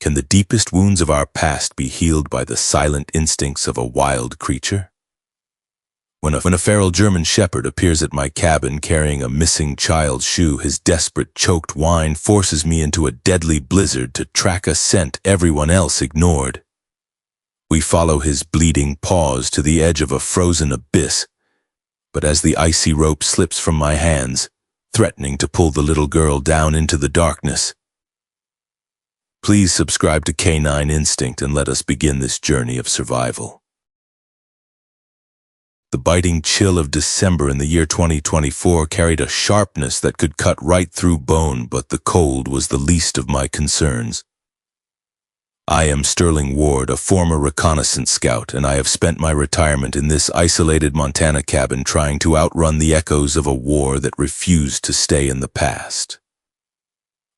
Can the deepest wounds of our past be healed by the silent instincts of a wild creature? When a feral German shepherd appears at my cabin carrying a missing child's shoe, his desperate choked whine forces me into a deadly blizzard to track a scent everyone else ignored. We follow his bleeding paws to the edge of a frozen abyss, but as the icy rope slips from my hands, threatening to pull the little girl down into the darkness. Please subscribe to Canine Instinct and let us begin this journey of survival. The biting chill of December in the year 2024 carried a sharpness that could cut right through bone, but the cold was the least of my concerns. I am Sterling Ward, a former reconnaissance scout, and I have spent my retirement in this isolated Montana cabin trying to outrun the echoes of a war that refused to stay in the past.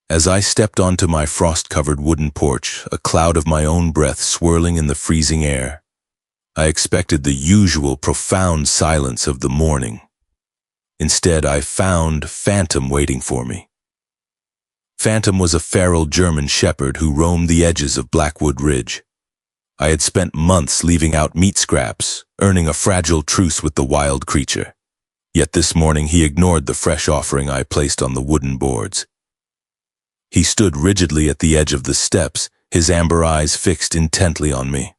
As I stepped onto my frost-covered wooden porch, a cloud of my own breath swirling in the freezing air, I expected the usual profound silence of the morning. Instead, I found Phantom waiting for me. Phantom was a feral German shepherd who roamed the edges of Blackwood Ridge. I had spent months leaving out meat scraps, earning a fragile truce with the wild creature. Yet this morning he ignored the fresh offering I placed on the wooden boards. He stood rigidly at the edge of the steps, his amber eyes fixed intently on me.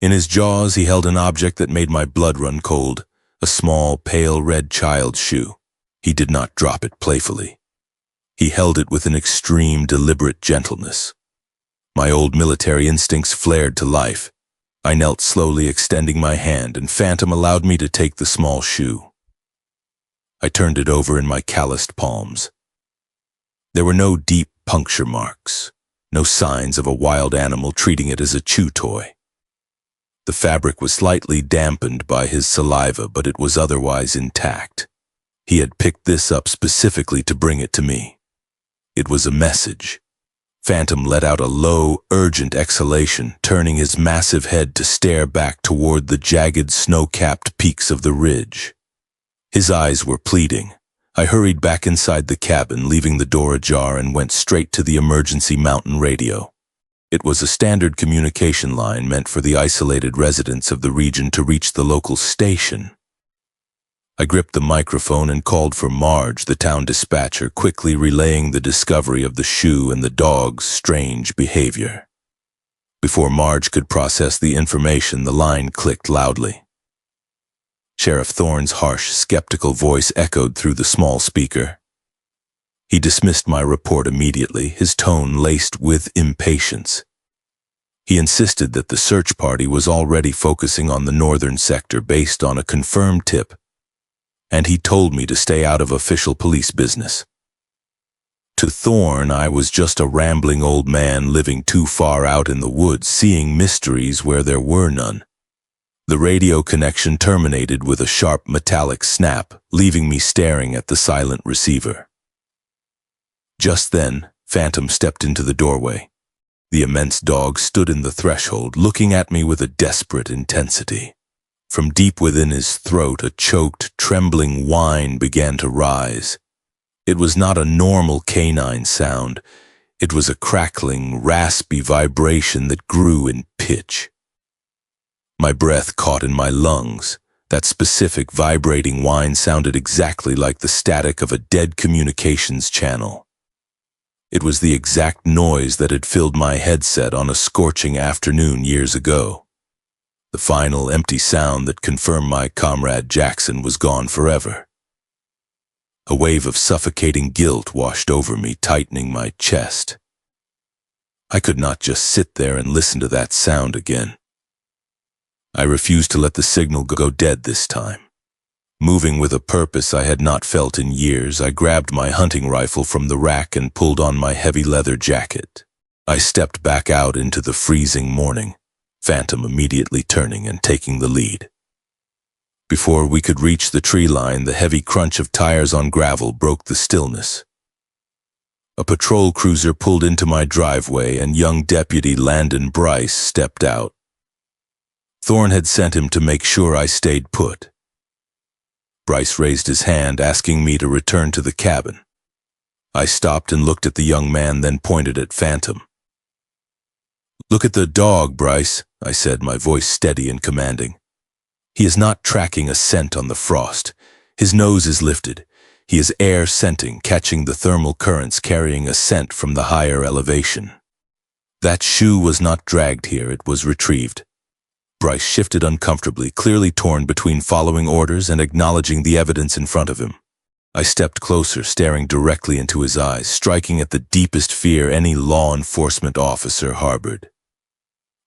In his jaws he held an object that made my blood run cold, a small, pale red child's shoe. He did not drop it playfully. He held it with an extreme, deliberate gentleness. My old military instincts flared to life. I knelt slowly, extending my hand, and Phantom allowed me to take the small shoe. I turned it over in my calloused palms. There were no deep puncture marks, no signs of a wild animal treating it as a chew toy. The fabric was slightly dampened by his saliva, but it was otherwise intact. He had picked this up specifically to bring it to me. It was a message. Phantom let out a low, urgent exhalation, turning his massive head to stare back toward the jagged, snow-capped peaks of the ridge. His eyes were pleading. I hurried back inside the cabin, leaving the door ajar, and went straight to the emergency mountain radio. It was a standard communication line meant for the isolated residents of the region to reach the local station. I gripped the microphone and called for Marge, the town dispatcher, quickly relaying the discovery of the shoe and the dog's strange behavior. Before Marge could process the information, the line clicked loudly. Sheriff Thorne's harsh, skeptical voice echoed through the small speaker. He dismissed my report immediately, his tone laced with impatience. He insisted that the search party was already focusing on the northern sector based on a confirmed tip, and he told me to stay out of official police business. To Thorne, I was just a rambling old man living too far out in the woods, seeing mysteries where there were none. The radio connection terminated with a sharp metallic snap, leaving me staring at the silent receiver. Just then, Phantom stepped into the doorway. The immense dog stood in the threshold, looking at me with a desperate intensity. From deep within his throat, a choked, trembling whine began to rise. It was not a normal canine sound. It was a crackling, raspy vibration that grew in pitch. My breath caught in my lungs. That specific vibrating whine sounded exactly like the static of a dead communications channel. It was the exact noise that had filled my headset on a scorching afternoon years ago. The final empty sound that confirmed my comrade Jackson was gone forever. A wave of suffocating guilt washed over me, tightening my chest. I could not just sit there and listen to that sound again. I refused to let the signal go dead this time. Moving with a purpose I had not felt in years, I grabbed my hunting rifle from the rack and pulled on my heavy leather jacket. I stepped back out into the freezing morning, Phantom immediately turning and taking the lead. Before we could reach the tree line, the heavy crunch of tires on gravel broke the stillness. A patrol cruiser pulled into my driveway and young Deputy Landon Bryce stepped out. Thorne had sent him to make sure I stayed put. Bryce raised his hand, asking me to return to the cabin. I stopped and looked at the young man, then pointed at Phantom. "Look at the dog, Bryce," I said, my voice steady and commanding. "He is not tracking a scent on the frost. His nose is lifted. He is air scenting, catching the thermal currents carrying a scent from the higher elevation. That shoe was not dragged here, it was retrieved." Bryce shifted uncomfortably, clearly torn between following orders and acknowledging the evidence in front of him. I stepped closer, staring directly into his eyes, striking at the deepest fear any law enforcement officer harbored.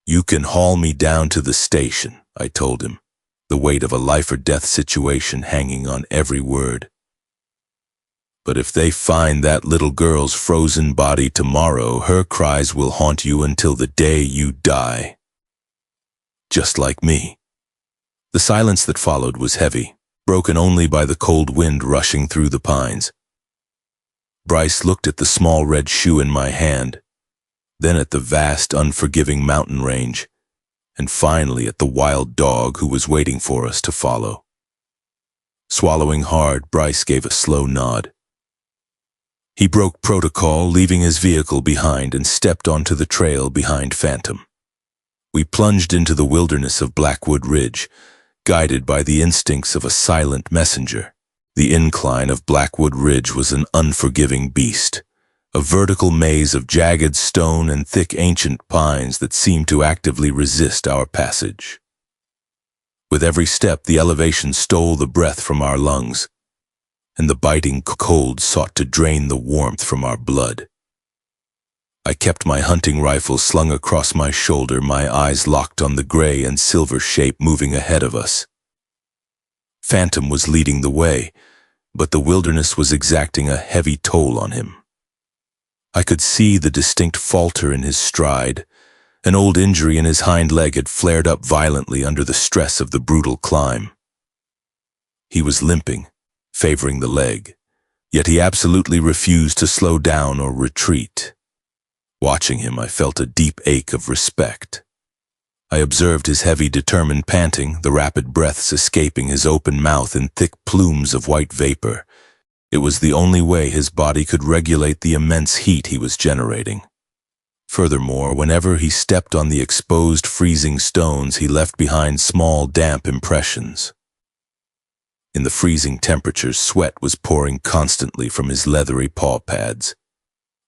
"You can haul me down to the station," I told him, the weight of a life-or-death situation hanging on every word. "But if they find that little girl's frozen body tomorrow, her cries will haunt you until the day you die. Just like me." The silence that followed was heavy, broken only by the cold wind rushing through the pines. Bryce looked at the small red shoe in my hand, then at the vast, unforgiving mountain range, and finally at the wild dog who was waiting for us to follow. Swallowing hard, Bryce gave a slow nod. He broke protocol, leaving his vehicle behind, and stepped onto the trail behind Phantom. We plunged into the wilderness of Blackwood Ridge, guided by the instincts of a silent messenger. The incline of Blackwood Ridge was an unforgiving beast, a vertical maze of jagged stone and thick ancient pines that seemed to actively resist our passage. With every step, the elevation stole the breath from our lungs, and the biting cold sought to drain the warmth from our blood. I kept my hunting rifle slung across my shoulder, my eyes locked on the gray and silver shape moving ahead of us. Phantom was leading the way, but the wilderness was exacting a heavy toll on him. I could see the distinct falter in his stride. An old injury in his hind leg had flared up violently under the stress of the brutal climb. He was limping, favoring the leg, yet he absolutely refused to slow down or retreat. Watching him, I felt a deep ache of respect. I observed his heavy, determined panting, the rapid breaths escaping his open mouth in thick plumes of white vapor. It was the only way his body could regulate the immense heat he was generating. Furthermore, whenever he stepped on the exposed, freezing stones, he left behind small, damp impressions. In the freezing temperatures, sweat was pouring constantly from his leathery paw pads,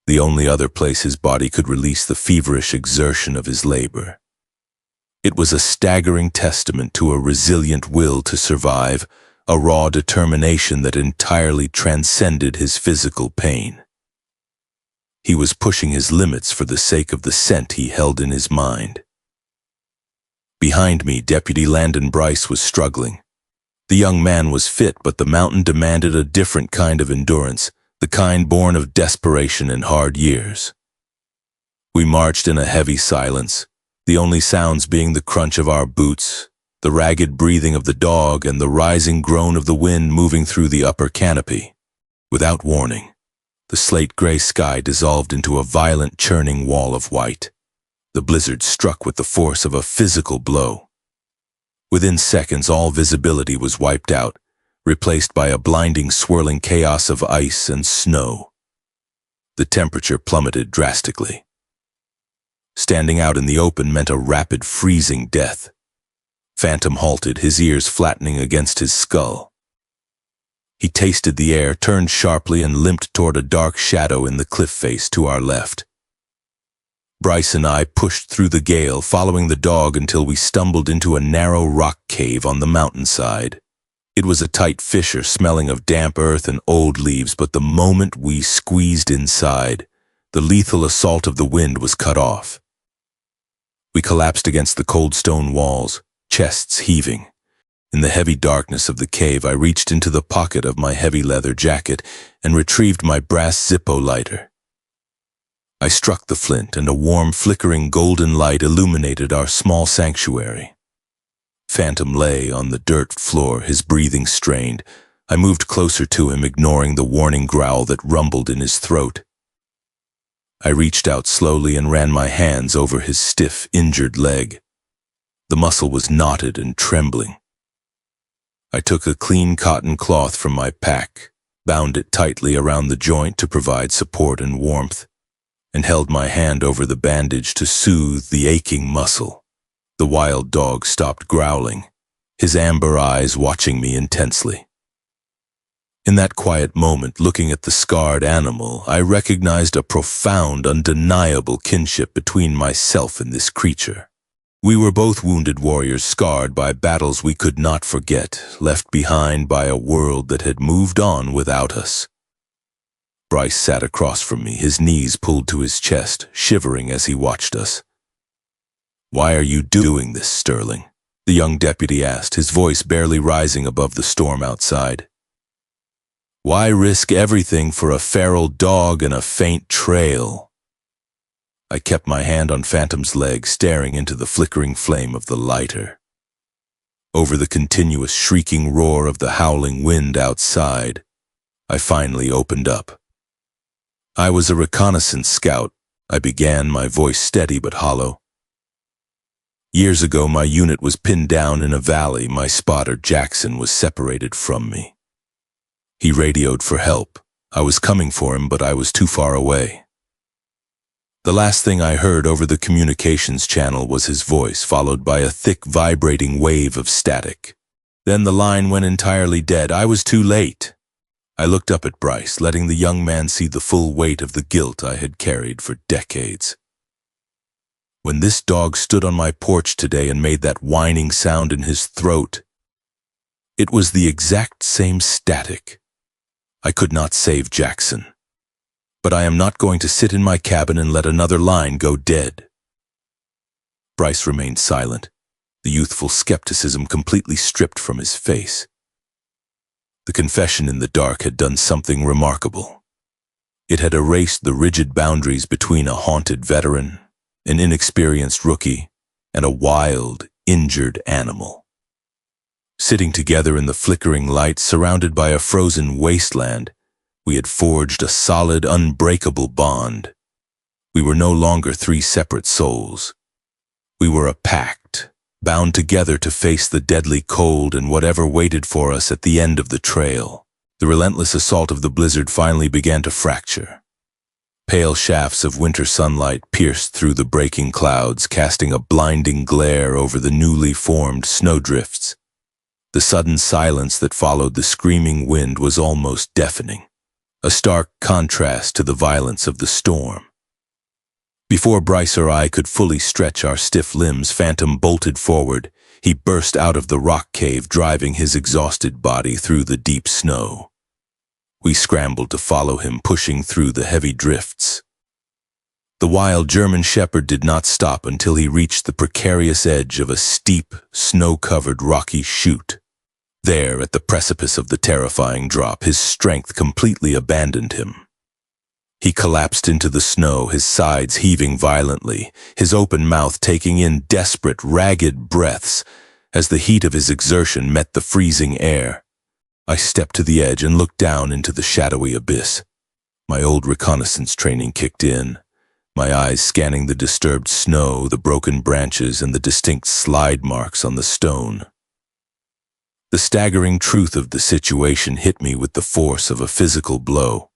the only other place his body could release the feverish exertion of his labor. It was a staggering testament to a resilient will to survive, a raw determination that entirely transcended his physical pain. He was pushing his limits for the sake of the scent he held in his mind. Behind me, Deputy Landon Bryce was struggling. The young man was fit, but the mountain demanded a different kind of endurance, the kind born of desperation and hard years. We marched in a heavy silence, the only sounds being the crunch of our boots, the ragged breathing of the dog, and the rising groan of the wind moving through the upper canopy. Without warning, the slate-gray sky dissolved into a violent churning wall of white. The blizzard struck with the force of a physical blow. Within seconds, all visibility was wiped out, replaced by a blinding, swirling chaos of ice and snow. The temperature plummeted drastically. Standing out in the open meant a rapid, freezing death. Phantom halted, his ears flattening against his skull. He tasted the air, turned sharply, and limped toward a dark shadow in the cliff face to our left. Bryce and I pushed through the gale, following the dog until we stumbled into a narrow rock cave on the mountainside. It was a tight fissure smelling of damp earth and old leaves, but the moment we squeezed inside, the lethal assault of the wind was cut off. We collapsed against the cold stone walls, chests heaving. In the heavy darkness of the cave, I reached into the pocket of my heavy leather jacket and retrieved my brass Zippo lighter. I struck the flint, and a warm, flickering golden light illuminated our small sanctuary. Phantom lay on the dirt floor, his breathing strained. I moved closer to him, ignoring the warning growl that rumbled in his throat. I reached out slowly and ran my hands over his stiff, injured leg. The muscle was knotted and trembling. I took a clean cotton cloth from my pack, bound it tightly around the joint to provide support and warmth. and held my hand over the bandage to soothe the aching muscle. The wild dog stopped growling, his amber eyes watching me intensely. In that quiet moment, looking at the scarred animal, I recognized a profound, undeniable kinship between myself and this creature. We were both wounded warriors, scarred by battles we could not forget, left behind by a world that had moved on without us. Bryce sat across from me, his knees pulled to his chest, shivering as he watched us. "Why are you doing this, Sterling?" the young deputy asked, his voice barely rising above the storm outside. "Why risk everything for a feral dog and a faint trail?" I kept my hand on Phantom's leg, staring into the flickering flame of the lighter. Over the continuous shrieking roar of the howling wind outside, I finally opened up. "I was a reconnaissance scout," I began, my voice steady but hollow. "Years ago, my unit was pinned down in a valley. My spotter, Jackson, was separated from me. He radioed for help. I was coming for him, but I was too far away. The last thing I heard over the communications channel was his voice, followed by a thick, vibrating wave of static. Then the line went entirely dead. I was too late." I looked up at Bryce, letting the young man see the full weight of the guilt I had carried for decades. "When this dog stood on my porch today and made that whining sound in his throat, it was the exact same static. I could not save Jackson. But I am not going to sit in my cabin and let another line go dead." Bryce remained silent, the youthful skepticism completely stripped from his face. The confession in the dark had done something remarkable. It had erased the rigid boundaries between a haunted veteran, an inexperienced rookie, and a wild, injured animal. Sitting together in the flickering light, surrounded by a frozen wasteland, we had forged a solid, unbreakable bond. We were no longer three separate souls. We were a pact, bound together to face the deadly cold and whatever waited for us at the end of the trail. The relentless assault of the blizzard finally began to fracture. Pale shafts of winter sunlight pierced through the breaking clouds, casting a blinding glare over the newly formed snowdrifts. The sudden silence that followed the screaming wind was almost deafening, a stark contrast to the violence of the storm. Before Bryce or I could fully stretch our stiff limbs, Phantom bolted forward. He burst out of the rock cave, driving his exhausted body through the deep snow. We scrambled to follow him, pushing through the heavy drifts. The wild German shepherd did not stop until he reached the precarious edge of a steep, snow-covered rocky chute. There, at the precipice of the terrifying drop, his strength completely abandoned him. He collapsed into the snow, his sides heaving violently, his open mouth taking in desperate, ragged breaths as the heat of his exertion met the freezing air. I stepped to the edge and looked down into the shadowy abyss. My old reconnaissance training kicked in, my eyes scanning the disturbed snow, the broken branches, and the distinct slide marks on the stone. The staggering truth of the situation hit me with the force of a physical blow.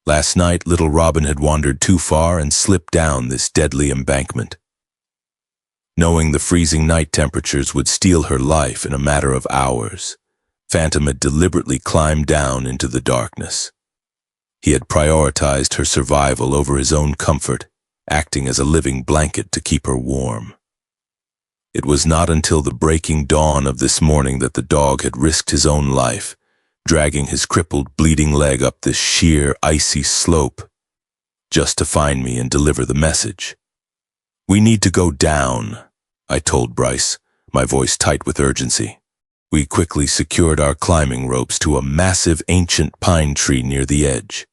Last night, little Robin had wandered too far and slipped down this deadly embankment. Knowing the freezing night temperatures would steal her life in a matter of hours, Phantom had deliberately climbed down into the darkness. He had prioritized her survival over his own comfort, acting as a living blanket to keep her warm. It was not until the breaking dawn of this morning that the dog had risked his own life, dragging his crippled, bleeding leg up this sheer, icy slope, just to find me and deliver the message. "We need to go down," I told Bryce, my voice tight with urgency. We quickly secured our climbing ropes to a massive, ancient pine tree near the edge.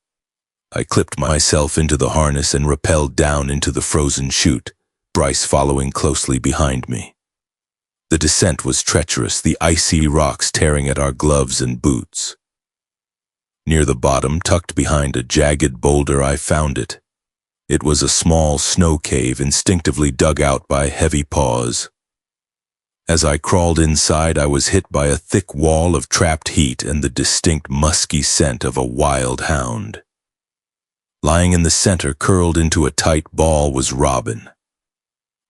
I clipped myself into the harness and rappelled down into the frozen chute, Bryce following closely behind me. The descent was treacherous, the icy rocks tearing at our gloves and boots. Near the bottom, tucked behind a jagged boulder, I found it. It was a small snow cave instinctively dug out by heavy paws. As I crawled inside, I was hit by a thick wall of trapped heat and the distinct musky scent of a wild hound. Lying in the center, curled into a tight ball, was Robin.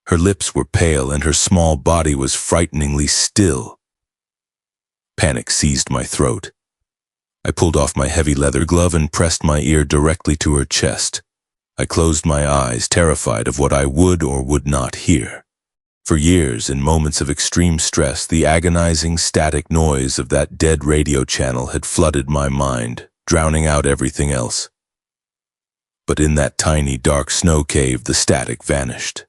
Her lips were pale and her small body was frighteningly still. Panic seized my throat. I pulled off my heavy leather glove and pressed my ear directly to her chest. I closed my eyes, terrified of what I would or would not hear. For years, in moments of extreme stress, the agonizing static noise of that dead radio channel had flooded my mind, drowning out everything else. But in that tiny, dark snow cave, the static vanished.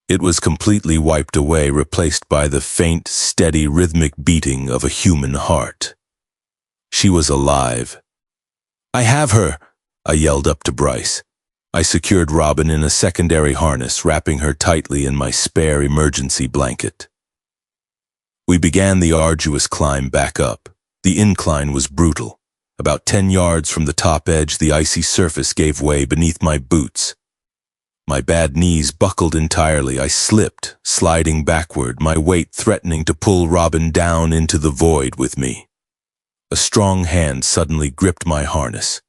It was completely wiped away, replaced by the faint, steady, rhythmic beating of a human heart. She was alive. "I have her!" I yelled up to Bryce. I secured Robin in a secondary harness, wrapping her tightly in my spare emergency blanket. We began the arduous climb back up. The incline was brutal. About 10 yards from the top edge, the icy surface gave way beneath my boots. My bad knees buckled entirely. I slipped, sliding backward, my weight threatening to pull Robin down into the void with me. A strong hand suddenly gripped my harness.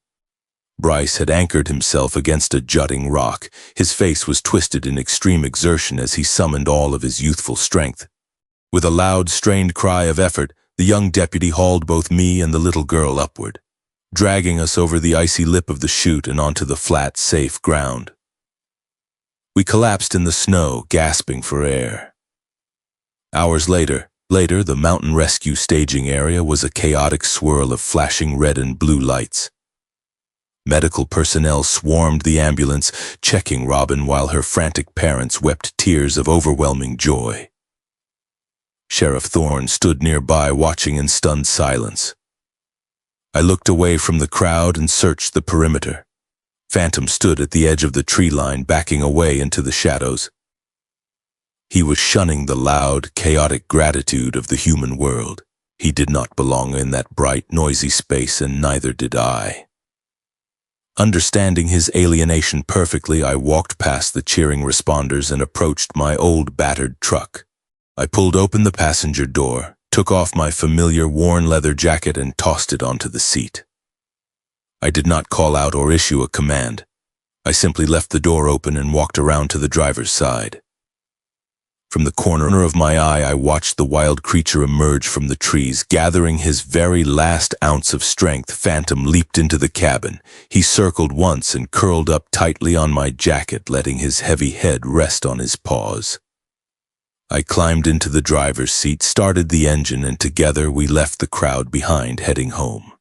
Bryce had anchored himself against a jutting rock. His face was twisted in extreme exertion as he summoned all of his youthful strength. With a loud, strained cry of effort, the young deputy hauled both me and the little girl upward, dragging us over the icy lip of the chute and onto the flat, safe ground. We collapsed in the snow, gasping for air. Hours later, the mountain rescue staging area was a chaotic swirl of flashing red and blue lights. Medical personnel swarmed the ambulance, checking Robin while her frantic parents wept tears of overwhelming joy. Sheriff Thorne stood nearby, watching in stunned silence. I looked away from the crowd and searched the perimeter. Phantom stood at the edge of the tree line, backing away into the shadows. He was shunning the loud, chaotic gratitude of the human world. He did not belong in that bright, noisy space, and neither did I. Understanding his alienation perfectly, I walked past the cheering responders and approached my old battered truck. I pulled open the passenger door, took off my familiar worn leather jacket and tossed it onto the seat. I did not call out or issue a command. I simply left the door open and walked around to the driver's side. From the corner of my eye, I watched the wild creature emerge from the trees. Gathering his very last ounce of strength, Phantom leaped into the cabin. He circled once and curled up tightly on my jacket, letting his heavy head rest on his paws. I climbed into the driver's seat, started the engine, and together we left the crowd behind, heading home.